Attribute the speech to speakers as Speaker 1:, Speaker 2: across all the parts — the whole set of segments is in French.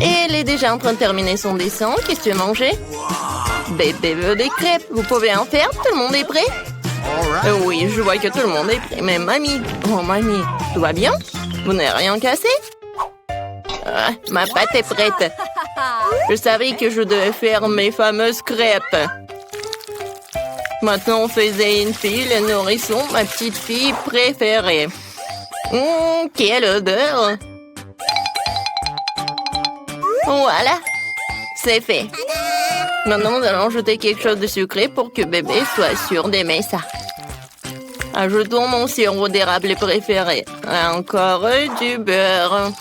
Speaker 1: Elle est déjà en train de terminer son dessin. Qu'est-ce que tu veux manger? Bébé veut des crêpes. Vous pouvez en faire? Tout le monde est prêt? Oui, je vois que tout le monde est prêt. Mais mamie, oh mamie, tout va bien? Vous n'avez rien cassé? Ah, ma pâte est prête. Je savais que je devais faire mes fameuses crêpes. Maintenant, on faisait une fille, le nourrisson, ma petite fille préférée. Quelle odeur! Voilà, c'est fait. Maintenant, nous allons ajouter quelque chose de sucré pour que bébé soit sûr d'aimer ça. Ajoutons mon sirop d'érable préféré. Encore du beurre.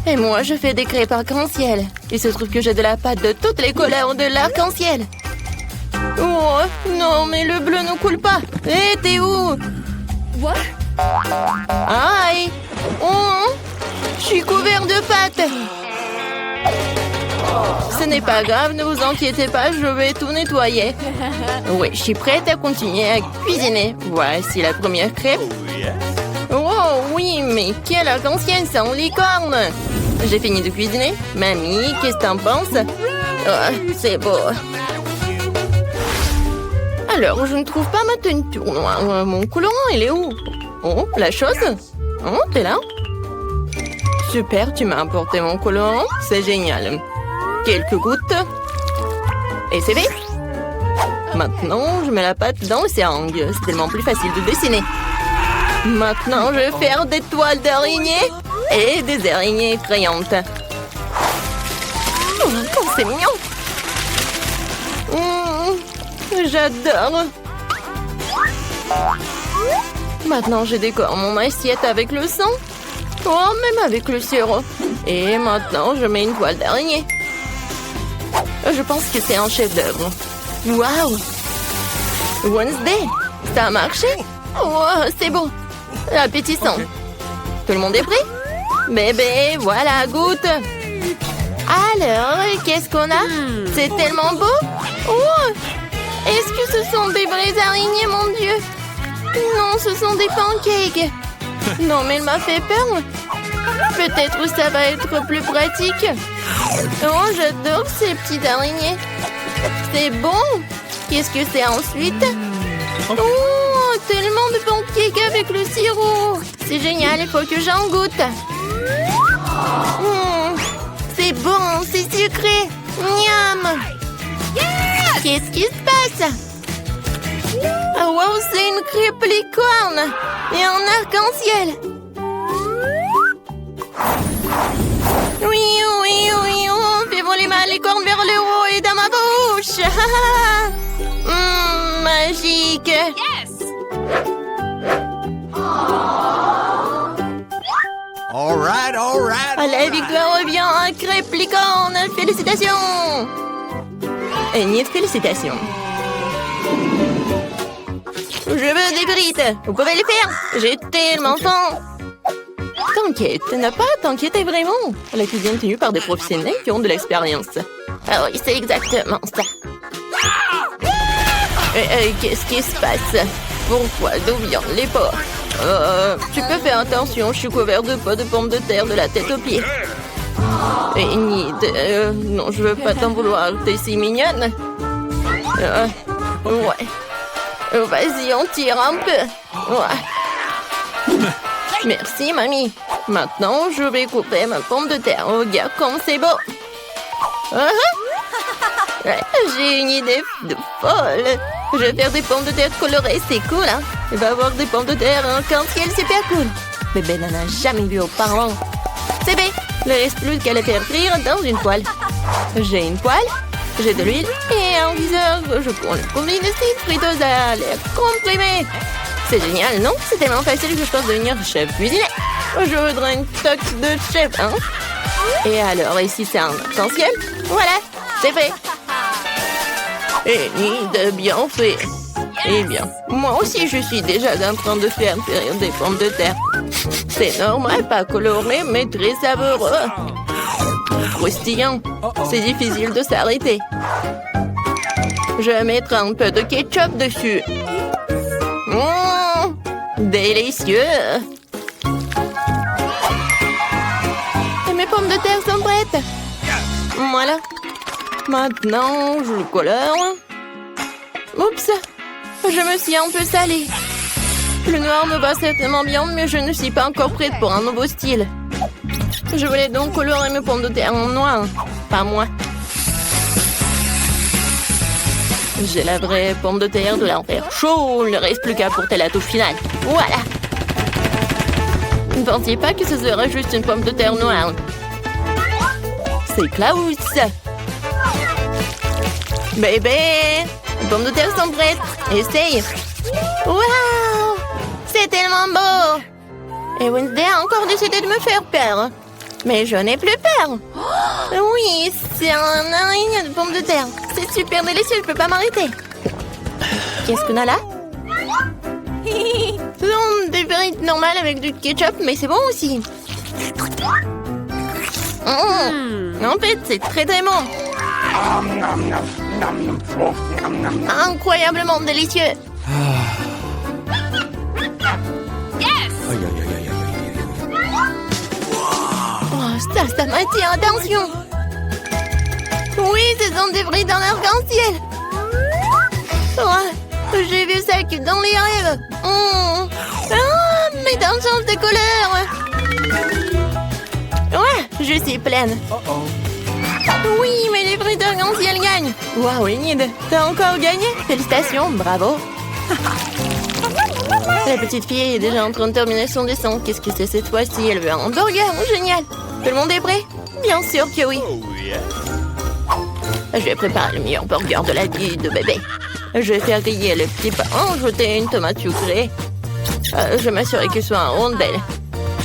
Speaker 1: Et moi, je fais des crêpes arc-en-ciel. Il se trouve que j'ai de la pâte de toutes les couleurs de l'arc-en-ciel. Oh, non, mais le bleu ne coule pas. Hé, t'es où?
Speaker 2: What?
Speaker 1: Aïe! Oh, je suis couvert de pâte. Ce n'est pas grave, ne vous inquiétez pas, je vais tout nettoyer. Oui, je suis prête à continuer à cuisiner. Voici la première crêpe. Oh oui, mais quelle arc-en-ciel sans licorne! J'ai fini de cuisiner. Mamie, qu'est-ce que t'en penses? Oh, c'est beau. Alors, je ne trouve pas ma teinture noire. Mon colorant, il est où? Oh, la chose? Oh, t'es là? Super, tu m'as apporté mon colorant. C'est génial. Quelques gouttes. Et c'est fait. Maintenant, je mets la pâte dans le seringue. C'est tellement plus facile de dessiner. Maintenant, je vais faire des toiles d'araignée et des araignées crayantes. Oh, c'est mignon. J'adore. Maintenant, je décore mon assiette avec le sang. Oh, même avec le sirop. Et maintenant, je mets une toile d'araignée. Je pense que c'est un chef-d'œuvre. Waouh! Wednesday, ça a marché? Oh, c'est beau. Appétissant. Tout le monde est prêt? Bébé, voilà, goûte. Alors, qu'est-ce qu'on a? C'est tellement beau. Oh! Est-ce que ce sont des vraies araignées, mon Dieu? Non, ce sont des pancakes. Non, mais elle m'a fait peur. Peut-être ça va être plus pratique. Oh, j'adore ces petites araignées. C'est bon. Qu'est-ce que c'est ensuite? Oh, tellement de pancakes avec le sirop. C'est génial, il faut que j'en goûte. C'est bon, c'est sucré. Miam. Qu'est-ce qui se passe? Oh, wow, c'est une crêpe licorne et un arc-en-ciel. Oui, oui, oui, on fait voler ma licorne vers le haut et dans ma bouche. Magique.
Speaker 2: Yes!
Speaker 3: All right.
Speaker 1: La victoire revient à crêpe licorne. Félicitations. Et félicitations. Je veux des frites. Vous pouvez les faire. J'ai tellement faim. T'inquiète, n'a pas à t'inquiéter vraiment. La cuisine est tenue par des professionnels qui ont de l'expérience. Ah oui, c'est exactement ça. Qu'est-ce qui se passe? Pourquoi? D'où viennent les porcs? Tu peux faire attention, je suis couvert de pots de pommes de terre de la tête aux pieds. Et non, je veux pas t'en vouloir, t'es si mignonne. Ouais. Vas-y, on tire un peu. Ouais. Merci, mamie. Maintenant, je vais couper ma pomme de terre. Regarde comme c'est beau. J'ai une idée de folle. Je vais faire des pommes de terre colorées, c'est cool, hein? Il va y avoir des pommes de terre arc-en-ciel, super cool. Bébé n'en a jamais vu auparavant. C'est bien. Il ne reste plus qu'à les faire frire dans une poêle. J'ai une poêle, j'ai de l'huile et un viseur. Je prends le combine ici, friteuse à l'air comprimé. C'est génial, non? C'est tellement facile que je pense devenir chef cuisinier. Je voudrais une toque de chef, hein? Et alors, ici, c'est un arc-en-ciel. Voilà, c'est fait. Et ni de bien fait. Eh bien, moi aussi, je suis déjà en train de faire frire des pommes de terre. C'est normal, pas coloré, mais très savoureux. Croustillant. C'est difficile de s'arrêter. Je vais mettre un peu de ketchup dessus. Délicieux. Et mes pommes pommes de terre sont prêtes. Voilà. Maintenant, je le colore. Oups, je me suis un peu salée. Le noir me va certainement bien, mais je ne suis pas encore prête pour un nouveau style. Je voulais donc colorer mes pommes de terre en noir. Pas moi. J'ai la vraie pomme de terre de l'enfer chaud. Il ne reste plus qu'à porter la touche finale. Voilà. Ne pensiez pas que ce serait juste une pomme de terre noire. C'est Klaus. Bébé, les pommes de terre sont prêtes. Essaye. Waouh, c'est tellement beau. Et Wednesday a encore décidé de me faire peur. Mais je n'ai plus peur. Oui, c'est un araignée de pommes de terre. C'est super délicieux, je peux pas m'arrêter. Qu'est-ce qu'on a là? Ce sont des frites normales avec du ketchup, mais c'est bon aussi. En fait, c'est très très bon. Incroyablement délicieux. Ça m'attire, attention. Oui, ce sont des frites en arc-en-ciel. Oh, j'ai vu ça que dans les rêves. Ah, mais dans le change de couleur. Ouais, je suis pleine. Oui, mais les frites arc-en-ciel gagnent. Waouh, Enid, t'as encore gagné? Félicitations, bravo. La petite fille est déjà en train de terminer son dessin. Qu'est-ce que c'est cette fois-ci? Elle veut un hamburger, génial. Tout le monde est prêt? Bien sûr que oui. Je vais préparer le meilleur burger de la vie de bébé. Je vais faire griller le petit pain, ajouter une tomate sucrée. Je vais m'assurer qu'il soit en rondelle.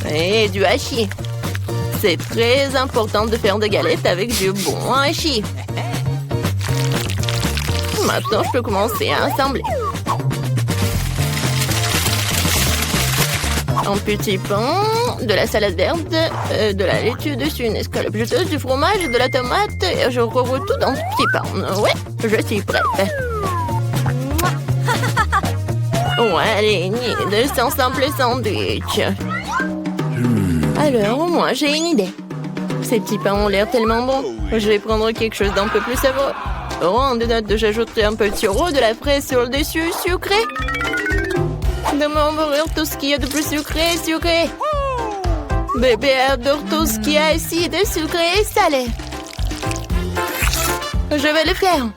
Speaker 1: Et du hachis. C'est très important de faire des galettes avec du bon hachis. Maintenant, je peux commencer à assembler. Un petit pain, de la salade verte, de la laitue dessus, une escalope juteuse, du fromage et de la tomate. Et je recouvre tout dans ce petit pain. Ouais, je suis prête. Ouais, allez, de son simple sandwich. Alors, moi, j'ai une idée. Ces petits pains ont l'air tellement bons. Je vais prendre quelque chose d'un peu plus savoureux. Oh, en note, j'ajouterai un peu de sirop, de la fraise sur le dessus, sucré. De m'envoyer tout ce qu'il y a de plus sucré, sucré. Bébé adore tout ce qui est acide, sucré et salé. Je vais le faire.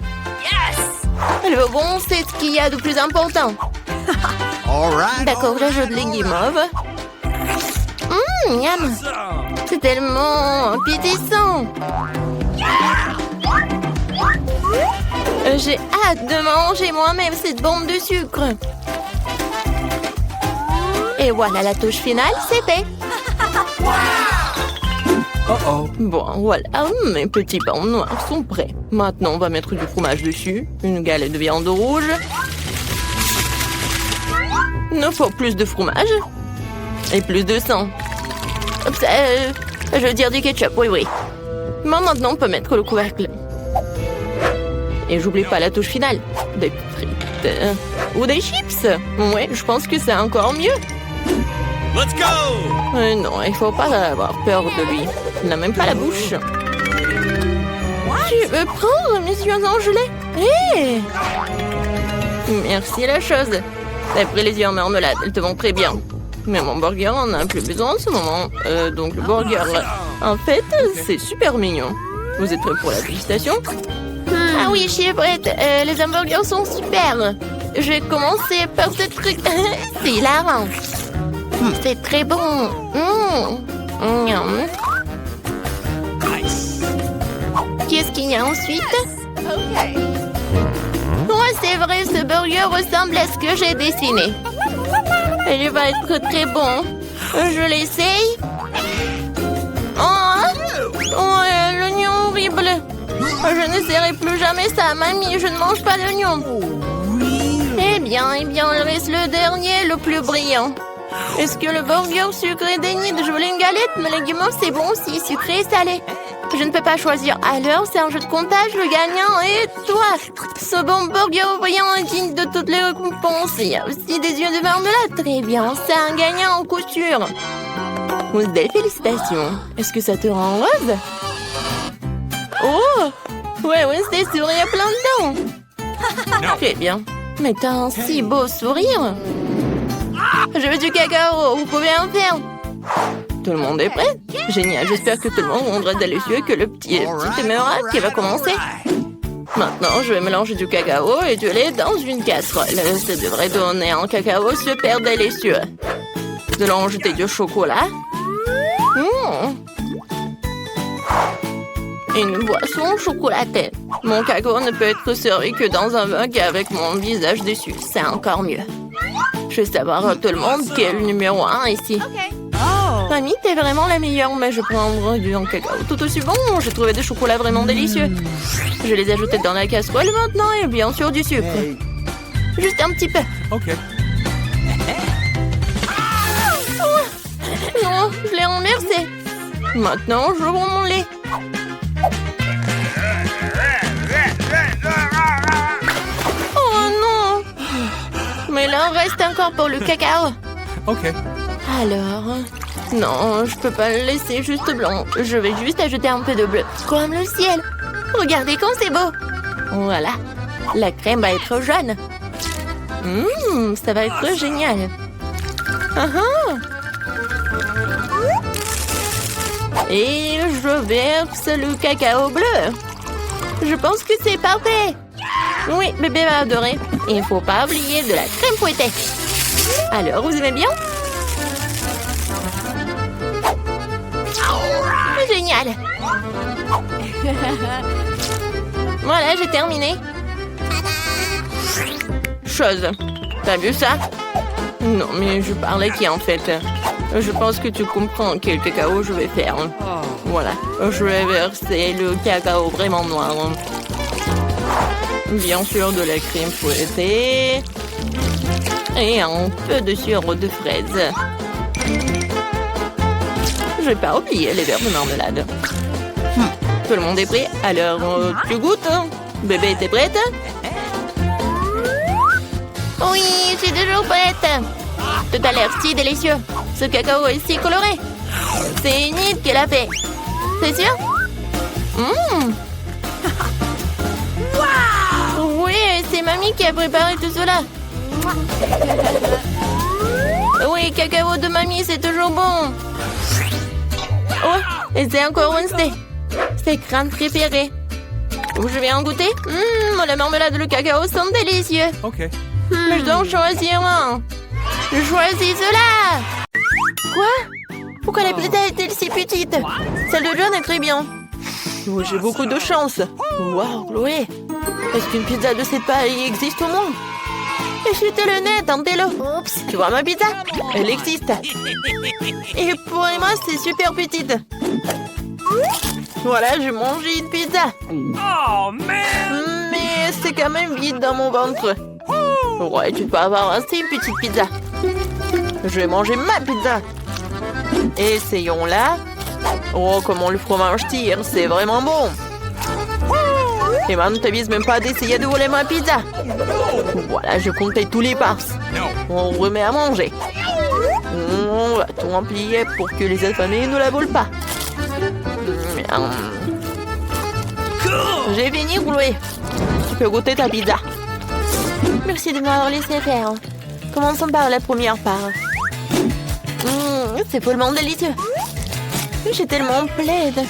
Speaker 1: Yes! Le bon, c'est ce qu'il y a de plus important. D'accord, j'ajoute les guimauves. Miam! C'est tellement appétissant. J'ai hâte de manger moi-même cette bombe de sucre. Et voilà, la touche finale, c'est fait. Bon, voilà, mes petits pains noirs sont prêts. Maintenant, on va mettre du fromage dessus, une galette de viande rouge. Il nous faut plus de fromage et plus de sang. Je veux dire du ketchup, oui. Mais maintenant, on peut mettre le couvercle. Et j'oublie pas la touche finale. Des frites ou des chips. Ouais, je pense que c'est encore mieux.
Speaker 3: Let's go!
Speaker 1: Non, il faut pas avoir peur de lui. Il n'a même pas la bouche. Tu veux prendre mes yeux en gelée? Hé! Merci la chose. T'as pris les yeux en marmelade, elles te vont très bien. Mais mon burger en a plus besoin en ce moment. Donc le burger, en fait, c'est super mignon. Vous êtes prêts pour la dégustation? Ah oui, je suis prête. Les hamburgers sont super. Je vais commencer par ce truc. C'est hilarant. C'est très bon. Qu'est-ce qu'il y a ensuite? Ouais, c'est vrai, ce burger ressemble à ce que j'ai dessiné. Il va être très bon. Je l'essaye. Oh, l'oignon horrible. Je n'essaierai plus jamais ça, mamie. Je ne mange pas d'oignon. Eh bien, il reste le dernier, le plus brillant. Est-ce que le burger sucré d'Enid? Je voulais une galette, mais les guimauves, c'est bon aussi, sucré et salé. Je ne peux pas choisir. Alors, c'est un jeu de comptage, le gagnant est toi. Ce bon burger brillant est digne de toutes les récompenses. Il y a aussi des yeux de marmelade. Très bien, c'est un gagnant en coup sûr. Wednesday, félicitations. Est-ce que ça te rend heureuse? Oh! Ouais, Wednesday sourit à plein de dents. Très bien. Mais t'as un si beau sourire. Je veux du cacao, vous pouvez en faire. Tout le monde est prêt? Génial, j'espère que tout le monde rendra délicieux et que le petit émeraude qui va commencer. Maintenant, je vais mélanger du cacao et du lait dans une casserole. Ça devrait donner un cacao super délicieux. Nous allons ajouter du chocolat. Une boisson chocolatée. Mon cacao ne peut être servi que dans un mug avec mon visage dessus. C'est encore mieux. Je veux savoir tout le monde qui est le numéro 1 ici. Mamie, t'es vraiment la meilleure, mais je prendrai du cacao tout aussi bon. J'ai trouvé des chocolats vraiment délicieux. Je les ai ajoutés dans la casserole maintenant et bien sûr du sucre. Juste un petit peu.
Speaker 3: OK.
Speaker 1: Non, je l'ai renversé. Maintenant, je rends mon lait. Oh non! Mais là, il reste encore pour le cacao.
Speaker 3: OK.
Speaker 1: Alors... Non, je peux pas le laisser juste blanc. Je vais juste ajouter un peu de bleu. Comme le ciel. Regardez comme c'est beau. Voilà. La crème va être jaune. Ça va être génial. Et je verse le cacao bleu. Je pense que c'est parfait. Oui, bébé va adorer. Il ne faut pas oublier de la crème fouettée. Alors, vous aimez bien? Génial. Voilà, j'ai terminé. Chose. T'as vu ça? Non, mais je parlais qui en fait. Je pense que tu comprends quel cacao je vais faire. Voilà, je vais verser le cacao vraiment noir. Bien sûr, de la crème fouettée. Et un peu de sirop de fraise. Je vais pas oublier les verres de marmelade. Tout le monde est prêt? Alors, tu goûtes? Bébé, t'es prête? Oui, je suis toujours prête. Tout a l'air si délicieux. Ce cacao est si coloré. C'est Enid qui l'a fait. C'est sûr? Oui, c'est mamie qui a préparé tout cela. Oui, cacao de mamie, c'est toujours bon. Oh, et c'est encore Wednesday. C'est crème préférée. Je vais en goûter. La marmelade et le cacao sont délicieux.
Speaker 3: OK.
Speaker 1: Mais je dois en choisir un. Je choisis cela. Quoi? Pourquoi la pizza est-elle si petite? Celle de John est très bien. Oh, j'ai beaucoup de chance. Wow, Chloé. Est-ce qu'une pizza de cette taille existe au monde? Jetez le nez, tentez-le. Oups, tu vois ma pizza? Elle existe. Et pour Emma, c'est super petite. Voilà, j'ai mangé une pizza.
Speaker 3: Oh, man!
Speaker 1: Mais c'est quand même vide dans mon ventre. Ouais, tu peux avoir assez une petite pizza. Je vais manger ma pizza. Essayons-la. Oh, comment le fromage tire, c'est vraiment bon. Emma ne t'avise même pas d'essayer de voler ma pizza. Voilà, je comptais tous les parts. On remet à manger. On va tout remplir pour que les affamés ne la volent pas. J'ai fini, Chloé. Tu peux goûter ta pizza. Merci de m'avoir laissé faire. Commençons par la première part. C'est follement délicieux. J'ai tellement plaide.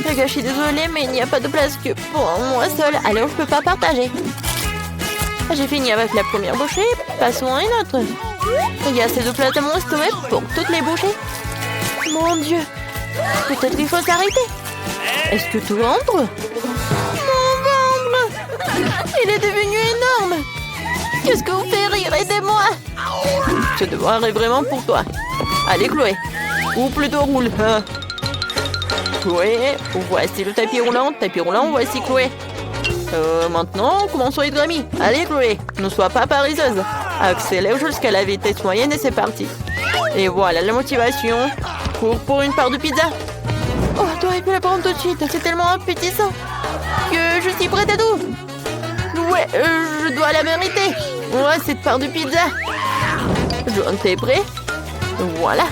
Speaker 1: Je suis désolée, mais il n'y a pas de place que pour moi seule. Alors je peux pas partager. J'ai fini avec la première bouchée. Passons à une autre. Il y a assez de place à mon estomac pour toutes les bouchées. Mon Dieu. Peut-être qu'il faut s'arrêter. Est-ce que tout rentre? Mon ventre! Il est devenu énorme. Qu'est-ce que vous faites rire? Aidez-moi. Ce devoir est vraiment pour toi. Allez, Chloé. Ou plutôt roule. Chloé, voici le tapis roulant. Tapis roulant, voici Chloé. Maintenant, commençons à être amis. Allez, Chloé, ne sois pas paresseuse. Accélère jusqu'à la vitesse moyenne et c'est parti. Et voilà la motivation. Cours pour une part de pizza. Oh, t'aurais pu la prendre tout de suite. C'est tellement appétissant que je suis prête à tout. Ouais, je dois la mériter. Ouais, cette part de pizza. John, t'es prêt? Voilà.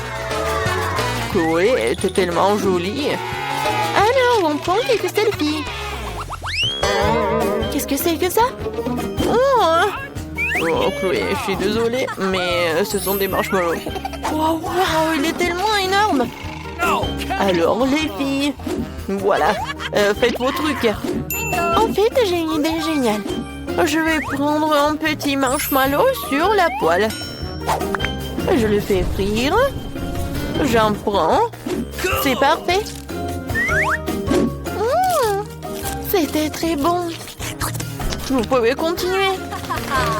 Speaker 1: Chloé, t'es tellement jolie. Alors, on prend quelques selfies. Qu'est-ce que c'est que ça? Oh, Chloé, je suis désolée, mais ce sont des marshmallows. Wow, il est tellement énorme. Alors, les filles, voilà, faites vos trucs. En fait, j'ai une idée géniale. Je vais prendre un petit marshmallow sur la poêle. Je le fais frire. J'en prends. C'est parfait. C'était très bon. Vous pouvez continuer.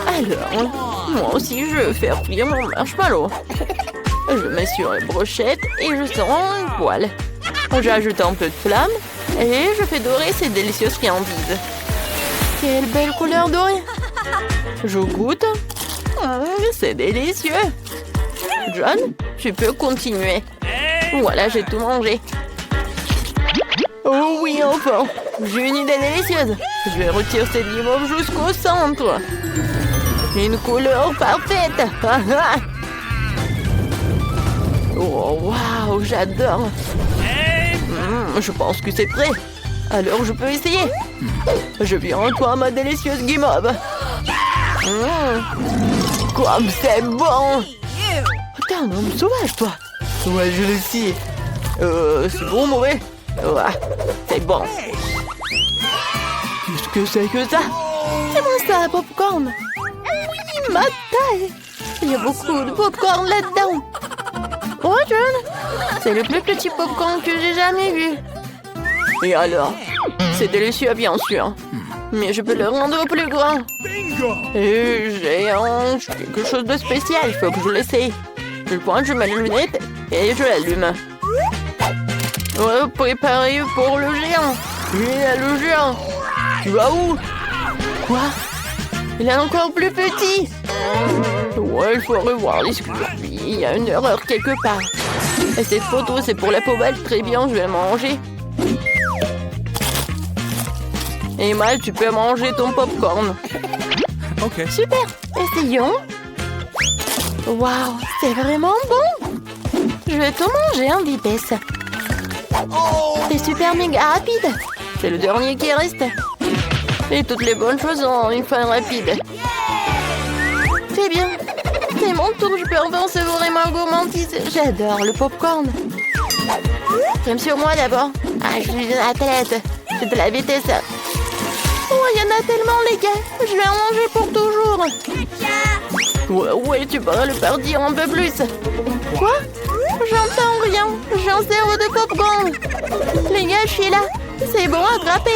Speaker 1: Alors, moi aussi, je vais faire frire mon marshmallow. Je mets sur une brochette et je sors une poêle. J'ajoute un peu de flamme et je fais dorer ces délicieuses friandises. Quelle belle couleur dorée. Je goûte. C'est délicieux. John, tu peux continuer. Voilà, j'ai tout mangé. Oh oui, enfin. J'ai une idée délicieuse. Je vais retirer cette guimauve jusqu'au centre. Une couleur parfaite. Oh, waouh, j'adore. Je pense que c'est prêt. Alors, je peux essayer. Je viens à toi, ma délicieuse guimauve. Comme c'est bon. T'es un homme sauvage, toi. Ouais, je le sais. C'est bon, mauvais? Ouais, c'est bon. Qu'est-ce que c'est que ça? C'est moi ça, popcorn. Oui, ma taille. Il y a beaucoup de popcorn là-dedans. Oh, John, c'est le plus petit popcorn que j'ai jamais vu. Et alors? C'est délicieux, bien sûr. Mais je peux le rendre plus grand. Et j'ai quelque chose de spécial. Il faut que je l'essaye. Je pointe, je mets les lunettes et je l'allume. Préparé pour le géant. Le géant. Tu vas où? Quoi? Il est encore plus petit. Ouais, il faut revoir les sculptures. Il y a une erreur quelque part. Et cette photo, c'est pour la poubelle. Très bien, je vais manger. Emma, tu peux manger ton popcorn.
Speaker 3: Ok.
Speaker 1: Super, essayons. Waouh, c'est vraiment bon. Je vais tout manger en vitesse. C'est super méga rapide. C'est le dernier qui reste. Et toutes les bonnes choses ont une fin rapide. C'est bien. C'est mon tour, je peux enfin savourer ma gourmandise. J'adore le popcorn. Crème sur moi d'abord. Ah, je suis une athlète. C'est de la vitesse. Oh, il y en a tellement, les gars. Je vais en manger pour toujours. Ouais, tu pourras le faire dire un peu plus. Quoi? J'entends rien. J'ai un cerveau de popcorn. Les gars, je suis là. C'est bon, attrapé.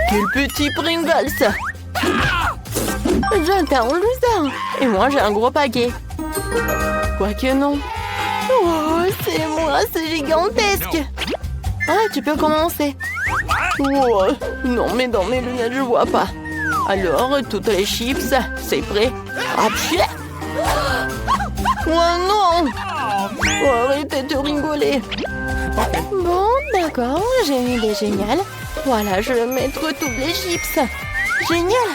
Speaker 1: Quel petit Pringles. J'entends un loser. Et moi, j'ai un gros paquet. Quoique non. Oh, c'est moi, c'est gigantesque. Ah, tu peux commencer. Oh, non, mais dans mes lunettes, je vois pas. Alors, toutes les chips, c'est prêt. Ah, pchit. Oh non. Oh, arrêtez de rigoler. Bon, d'accord, j'ai une idée géniale. Voilà, je vais mettre toutes les chips. Génial.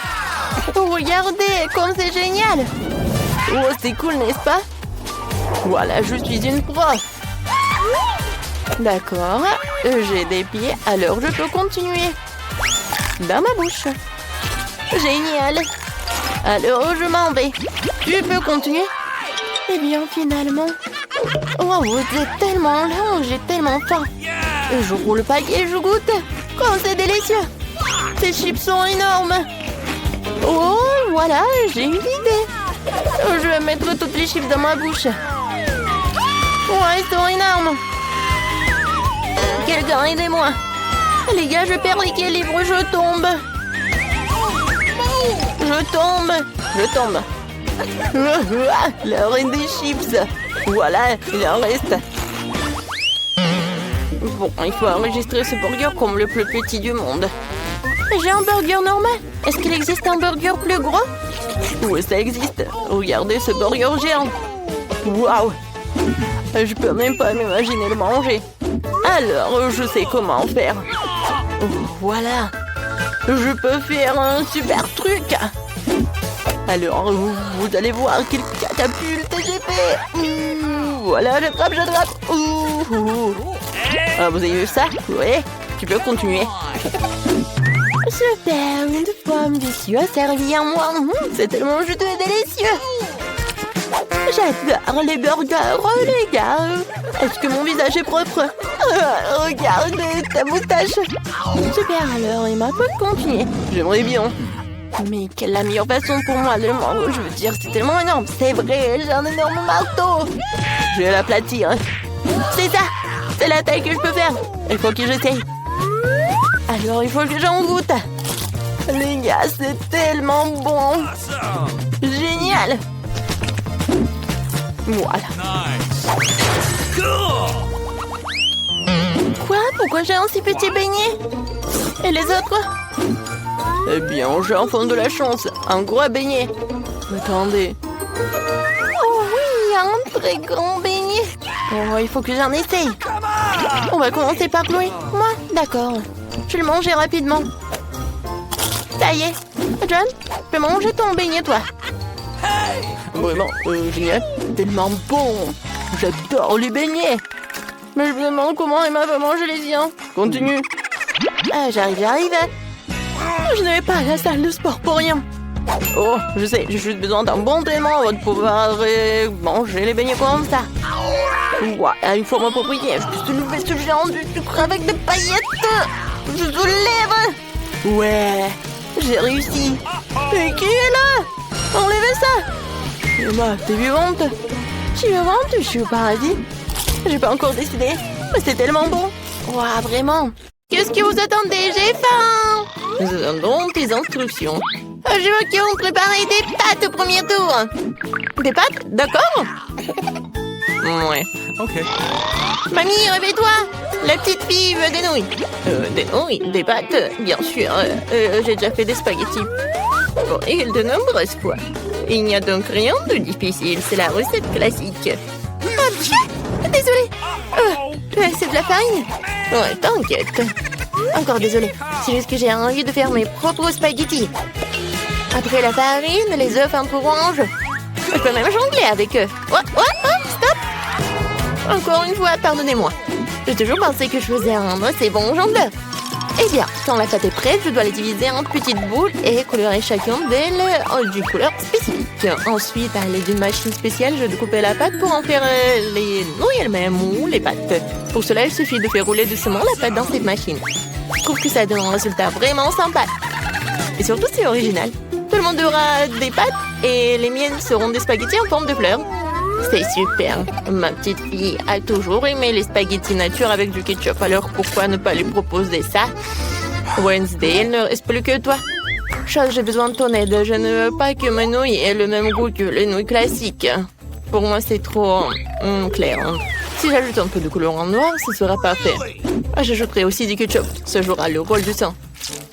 Speaker 1: Regardez, comme c'est génial. Oh, c'est cool, n'est-ce pas? Voilà, je suis une prof. D'accord, j'ai des pieds, alors je peux continuer. Dans ma bouche. Génial. Alors, je m'en vais. Tu peux continuer? Eh bien, finalement... Oh, vous êtes tellement lent, j'ai tellement faim. Je roule le paquet, je goûte. Oh, c'est délicieux. Ces chips sont énormes. Oh, voilà, j'ai une idée. Je vais mettre toutes les chips dans ma bouche. Ouais, ils sont énormes. Quelqu'un, aidez-moi. Les gars, je perds l'équilibre, je tombe. Je tombe. L'heure est des chips. Voilà, il en reste. Bon, il faut enregistrer ce burger comme le plus petit du monde. J'ai un burger normal. Est-ce qu'il existe un burger plus gros? Oui, ça existe. Regardez ce burger géant. Waouh! Je peux même pas m'imaginer le manger. Alors, je sais comment faire. Oh, voilà. Je peux faire un super truc. Alors, vous allez voir qu'il y a catapulte, j'ai fait. Voilà, j'attrape. Ah, vous avez vu ça? Ouais, tu peux continuer. Super, une pomme délicieuse servie à moi. C'est tellement juteux et délicieux. J'adore les burgers, les gars. Est-ce que mon visage est propre? Regarde ta moustache. Super, alors Emma peut continuer. J'aimerais bien. Mais quelle est la meilleure façon pour moi de le manger? Je veux dire, c'est tellement énorme. C'est vrai, j'ai un énorme marteau. Je vais l'aplatir. C'est ça. C'est la taille que je peux faire. Il faut que j'essaye. Alors, il faut que j'en goûte. Les gars, c'est tellement bon. Génial. Voilà. Quoi? Pourquoi j'ai un si petit beignet? Et les autres? Eh bien, j'ai enfin de la chance. Un gros beignet. Attendez. Oh oui, un très grand beignet. Oh, il faut que j'en essaye. On va commencer par Chloé. Moi? D'accord. Je vais le manger rapidement. Ça y est. John, tu peux manger ton beignet, toi. Vraiment, génial. Tellement bon. J'adore les beignets. Mais je me demande comment Emma va manger les siens. Continue. Ah, j'arrive. Je n'avais pas à la salle de sport pour rien. Oh, je sais, j'ai juste besoin d'un bon entraînement avant de pouvoir manger les beignets comme ça. Ouais, il faut m'approprier. Je peux soulever ce géant du sucre avec des paillettes. Je soulève. Ouais, j'ai réussi. Et qui est là? Enlevez ça. Emma, t'es vivante? Je suis vivante, je suis au paradis. J'ai pas encore décidé, mais c'est tellement bon. Ouah, vraiment. Qu'est-ce que vous attendez? J'ai faim. Nous attendons tes instructions. Je veux qu'on prépare des pâtes au premier tour. Des pâtes? D'accord. Ouais.
Speaker 3: Ok.
Speaker 1: Mamie, réveille-toi. La petite fille veut des nouilles. Des nouilles? Des pâtes? Bien sûr. J'ai déjà fait des spaghettis. Bon, et de nombreuses fois. Il n'y a donc rien de difficile. C'est la recette classique. Ah, désolée. C'est de la farine? Ouais, t'inquiète. Encore désolée. C'est juste que j'ai envie de faire mes propres spaghettis. Après la farine, les œufs un peu orange. Je peux même jongler avec eux. Oh, stop. Encore une fois, pardonnez-moi. J'ai toujours pensé que je faisais un assez bon jongleur. Eh bien, quand la pâte est prête, je dois les diviser en petites boules et colorer chacune d'elles d'une couleur spécifique. Ensuite, à l'aide d'une machine spéciale, je découpe la pâte pour en faire les nouilles elles-mêmes ou les pâtes. Pour cela, il suffit de faire rouler doucement la pâte dans cette machine. Je trouve que ça donne un résultat vraiment sympa. Et surtout, c'est original. Tout le monde aura des pâtes et les miennes seront des spaghettis en forme de fleurs. C'est super. Ma petite fille a toujours aimé les spaghettis nature avec du ketchup. Alors pourquoi ne pas lui proposer ça? Wednesday, il ne reste plus que toi. Chose, j'ai besoin de ton aide. Je ne veux pas que mes nouilles aient le même goût que les nouilles classiques. Pour moi, c'est trop clair. Si j'ajoute un peu de couleur en noir, ce sera parfait. J'ajouterai aussi du ketchup. Ça jouera le rôle du sang.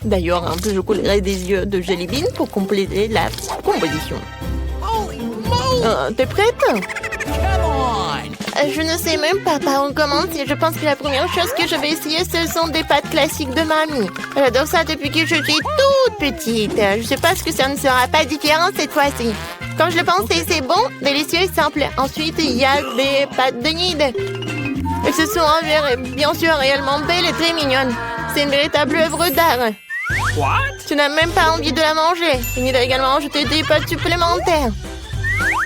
Speaker 1: D'ailleurs, un peu je coulerai des yeux de jelly bean pour compléter la composition. T'es prête? Je ne sais même pas par où commencer. Je pense que la première chose que je vais essayer, ce sont des pâtes classiques de mamie. J'adore ça depuis que je suis toute petite. Je sais pas ce que ça ne sera pas différent cette fois-ci. Comme je le pensais, c'est bon, délicieux et simple. Ensuite, il y a des pâtes de nid. Elles se sont avérées, bien sûr, réellement belles et très mignonnes. C'est une véritable œuvre d'art.
Speaker 3: What?
Speaker 1: Tu n'as même pas envie de la manger. Il a également ajouté des pâtes supplémentaires.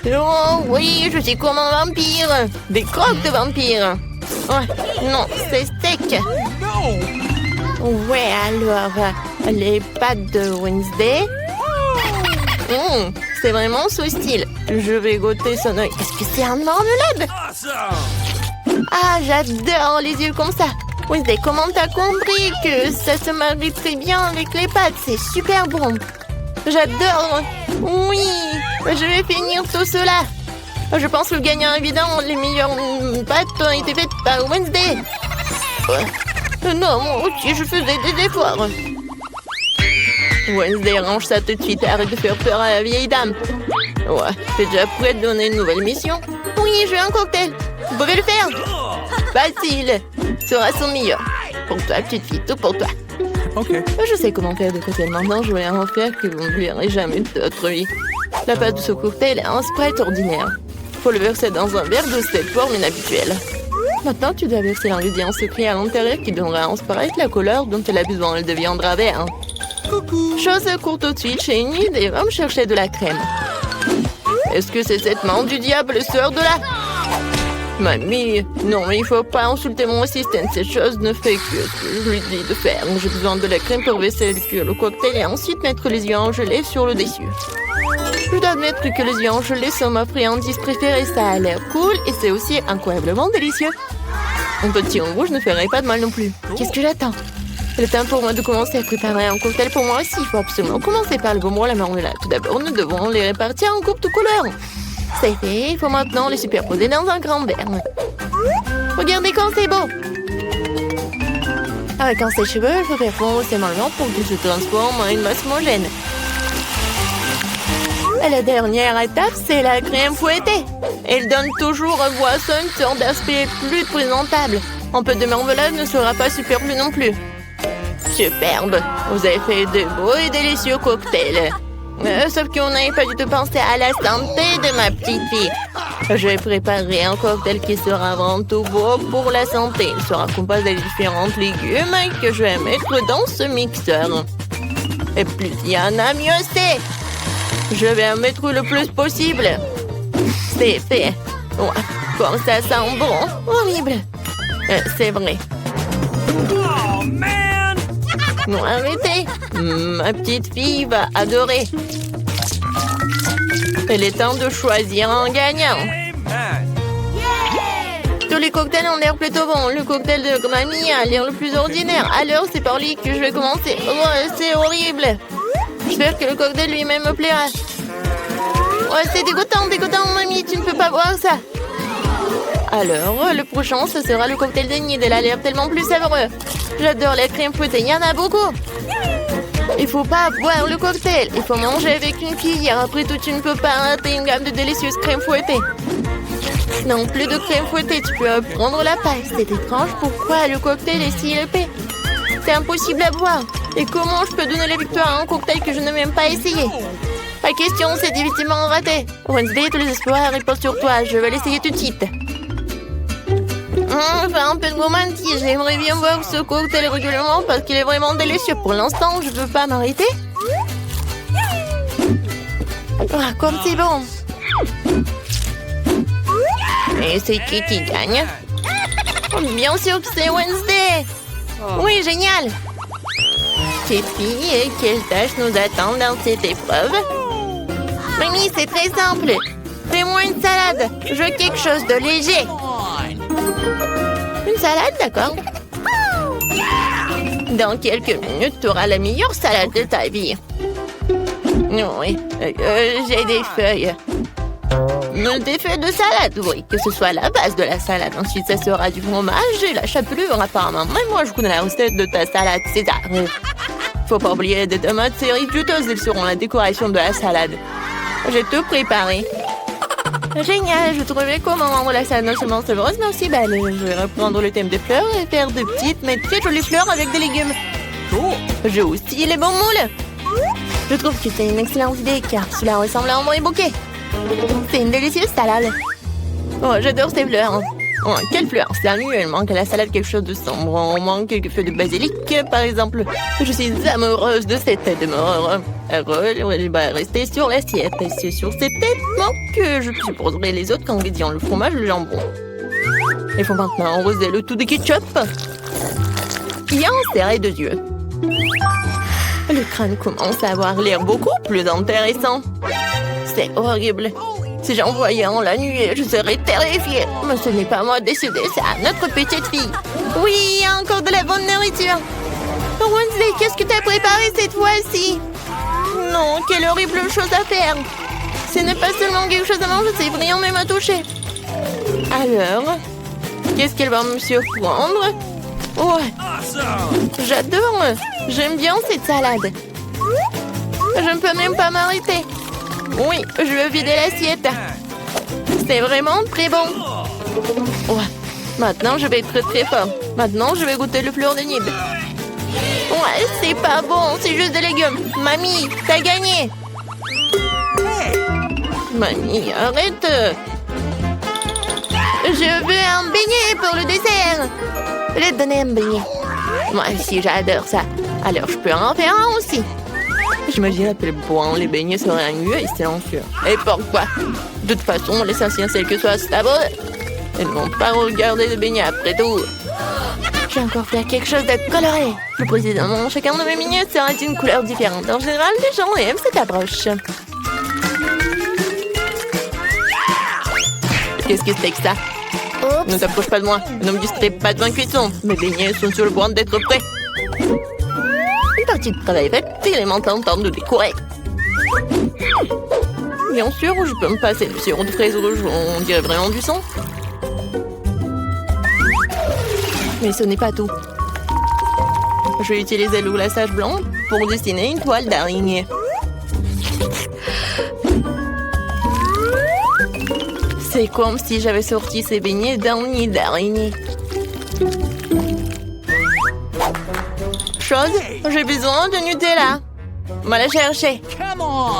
Speaker 1: Oh oui, je suis comme un vampire. Des croques de vampire. Oh, non, c'est sec. Ouais, alors, les pâtes de Wednesday. C'est vraiment ce style. Je vais goûter son œil. Est-ce que c'est un marmelade? Ah, j'adore les yeux comme ça. Wednesday, comment t'as compris que ça se marie très bien avec les pâtes? C'est super bon. J'adore. Oui, je vais finir tout cela. Je pense que le gagnant évident, les meilleures pâtes ont été faites par Wednesday. Non, moi aussi, je faisais des efforts. Wednesday, range ça tout de suite. Arrête de faire peur à la vieille dame. Ouais, t'es déjà prête de donner une nouvelle mission? Oui, je veux un cocktail. Vous pouvez le faire? Facile. Sera son meilleur. Pour toi, petite fille, tout pour toi.
Speaker 3: Ok.
Speaker 1: Je sais comment faire des cocktails maintenant. Je vais en faire que vous ne verrez jamais de votre vie. La pâte de ce cocktail est un Sprite ordinaire. Faut le verser dans un verre de cette forme inhabituelle. Maintenant, tu dois verser l'ingrédient secret à l'intérieur qui donnera à un Sprite la couleur dont elle a besoin. Elle deviendra vert. Chose courte tout de suite chez Enid et va me chercher de la crème. Est-ce que c'est cette main du diable sort de là? Mamie, non, il faut pas insulter mon assistant. Cette chose ne fait que ce que je lui dis de faire. J'ai besoin de la crème pour verser le cocktail et ensuite mettre les yeux en gelée sur le dessus. Je dois admettre que les yeux en gelée sont ma friandise préférée. Ça a l'air cool et c'est aussi incroyablement délicieux. Un petit en rouge ne ferait pas de mal non plus. Qu'est-ce que j'attends? Le temps pour moi de commencer à préparer un cocktail pour moi aussi. Il faut absolument commencer par le bonbon à la marmelade. Tout d'abord, nous devons les répartir en coupes de couleurs. C'est fait, il faut maintenant les superposer dans un grand verre. Regardez comme c'est beau! Avec un sèche-cheveux, il faut faire fondre ces marrons pour qu'ils se transforment en une masse homogène. Et la dernière étape, c'est la crème fouettée. Elle donne toujours aux boissons une sorte d'aspect plus présentable. Un peu de marmelade ne sera pas superflu non plus. Superbe! Vous avez fait de beaux et délicieux cocktails. Sauf qu'on n'avait pas du tout pensé à la santé de ma petite fille. Je vais préparer un cocktail qui sera avant tout beau pour la santé. Il sera composé de différents légumes que je vais mettre dans ce mixeur. Et plus il y en a, mieux c'est. Je vais en mettre le plus possible. C'est fait. Ouais, comme ça sent bon. Horrible. C'est vrai.
Speaker 3: Oh, man!
Speaker 1: Non, arrêtez. Ma petite fille va adorer. Il est temps de choisir un gagnant.
Speaker 3: Amen!
Speaker 1: Tous les cocktails ont l'air plutôt bons. Le cocktail de mamie a l'air le plus ordinaire. Alors, c'est par lui que je vais commencer. Oh, c'est horrible. J'espère que le cocktail lui-même me plaira. Ouais, c'est dégoûtant, mamie. Tu ne peux pas boire ça. Alors, le prochain, ce sera le cocktail de Nid. Elle a l'air tellement plus savoureux. J'adore la crème fouettée. Il y en a beaucoup. Il faut pas boire le cocktail. Il faut manger avec une cuillère. Après tout, tu ne peux pas rater une gamme de délicieuses crèmes fouettées. Non, plus de crème fouettée. Tu peux prendre la paille. C'est étrange. Pourquoi le cocktail est si épais? C'est impossible à boire. Et comment je peux donner la victoire à un cocktail que je n'ai même pas essayé? La question, c'est difficilement raté. Wednesday, tous les espoirs reposent sur toi. Je vais l'essayer tout de suite. Enfin, un peu de gourmandise. J'aimerais bien boire ce cocktail régulièrement parce qu'il est vraiment délicieux. Pour l'instant, je ne peux pas m'arrêter. Ah, comme c'est bon. Et c'est qui gagne? Bien sûr que c'est Wednesday. Oui, génial. Petite fille, quelle tâche nous attend dans cette épreuve? Mamie, c'est très simple. Fais-moi une salade. Je veux quelque chose de léger. Une salade, d'accord. Dans quelques minutes, tu auras la meilleure salade de ta vie. Oui, j'ai des feuilles. Des feuilles de salade, oui, que ce soit la base de la salade. Ensuite, ça sera du fromage et la chapelure, apparemment. Même moi, je connais la recette de ta salade César. Faut pas oublier des tomates cerises juteuses. Elles seront la décoration de la salade. J'ai tout préparé. Génial, je trouvais comment rendre la salade non seulement savoureuse, mais aussi belle. Je vais reprendre le thème des fleurs et faire de petites, mais très jolies fleurs avec des légumes. J'ai aussi les bons moules. Je trouve que c'est une excellente idée, car cela ressemble à un vrai bouquet. C'est une délicieuse salade. Oh, j'adore ces fleurs. Oh, quelle fleur? Sérieux, il manque à la salade quelque chose de sombre. On manque quelques feuilles de basilic, par exemple. Je suis amoureuse de cette tête de mort. Elle va rester sur l'assiette. Et c'est sur cette tête que je supposerai les autres ingrédients, le fromage et le jambon. Il faut maintenant arroser le tout de ketchup. Et en serrer deux yeux. Le crâne commence à avoir l'air beaucoup plus intéressant. C'est horrible. Si j'en voyais un la nuit, je serais terrifiée. Mais ce n'est pas à moi de décider, c'est à notre petite fille. Oui, il y a encore de la bonne nourriture. Wednesday, qu'est-ce que tu as préparé cette fois-ci? Non, quelle horrible chose à faire. Ce n'est pas seulement quelque chose à manger, c'est brillant même à toucher. Alors, qu'est-ce qu'elle va me surprendre? Ouais, j'adore. J'aime bien cette salade. Je ne peux même pas m'arrêter. Oui, je veux vider l'assiette. C'est vraiment très bon. Ouais, maintenant je vais être très fort. Maintenant, je vais goûter le fleur de Nid. Ouais, c'est pas bon, c'est juste des légumes. Mamie, t'as gagné. Mamie, arrête. Je veux un beignet pour le dessert. Je vais te donner un beignet. Moi aussi, j'adore ça. Alors, je peux en faire un aussi. J'imagine à quel point les beignets seraient mieux et silencieux. Et pourquoi? De toute façon, l'essentiel c'est que ce soit stable. Ils ne vont pas regarder les beignets après tout. Je vais encore faire quelque chose de coloré. Plus précisément, chacun de mes beignets sera d'une couleur différente. En général, les gens aiment cette approche. Qu'est-ce que c'est que ça? Ne t'approche pas de moi. Ne me distrais pas devant cuisson. Mes beignets sont sur le point d'être prêts. Une partie de travail faite, il est maintenant temps de décorer. Bien sûr, je peux me passer de sirop de fraise rouge. On dirait vraiment du sang. Mais ce n'est pas tout. Je vais utiliser le glaçage blanc pour dessiner une toile d'araignée. C'est comme si j'avais sorti ces beignets d'un nid d'araignée. Chose, j'ai besoin de Nutella. Va la chercher.
Speaker 3: Come on!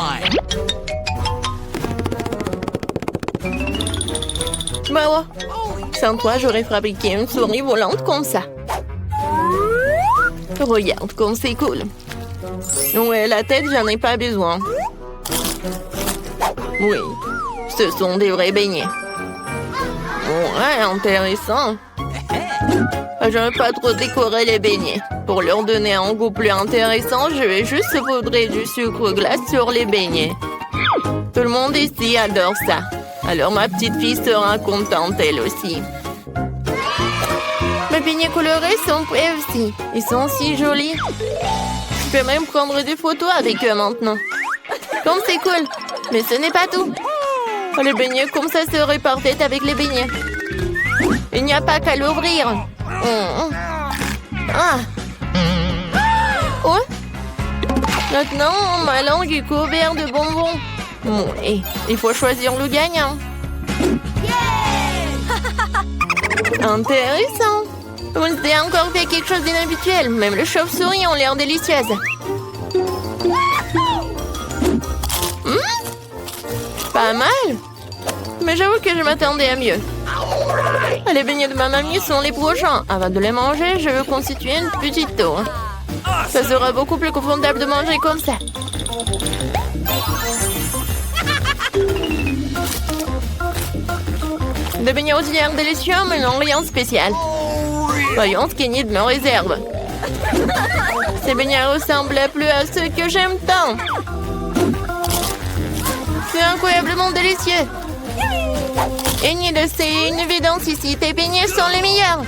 Speaker 1: Bah ouais. Sans toi, j'aurais fabriqué une souris volante comme ça. Regarde comme c'est cool. Ouais, la tête, j'en ai pas besoin. Oui, ce sont des vrais beignets. Ouais, intéressant. Je ne veux pas trop décorer les beignets. Pour leur donner un goût plus intéressant, je vais juste saupoudrer du sucre glace sur les beignets. Tout le monde ici adore ça. Alors ma petite fille sera contente elle aussi. Mes beignets colorés sont prêts aussi. Ils sont si jolis. Je peux même prendre des photos avec eux maintenant. Comme c'est cool. Mais ce n'est pas tout. Les beignets comme ça se répartent avec les beignets. Il n'y a pas qu'à l'ouvrir. Ah. Ouais. Maintenant, ma langue est couverte de bonbons. Oui, il faut choisir le gagnant. Intéressant. Vous avez encore fait quelque chose d'inhabituel. Même les chauves-souris ont l'air délicieuses. Pas mal. Mais j'avoue que je m'attendais à mieux. Les beignets de ma mamie sont les prochains. Avant de les manger, je veux constituer une petite tour. Ça sera beaucoup plus confortable de manger comme ça. Des beignets aux œufs délicieux, mais non rien de spécial. Voyons ce qu'Enid me réserve. Ces beignets ressemblent plus à ceux que j'aime tant. C'est incroyablement délicieux. Enid, c'est une évidence ici. Tes beignets sont les meilleurs.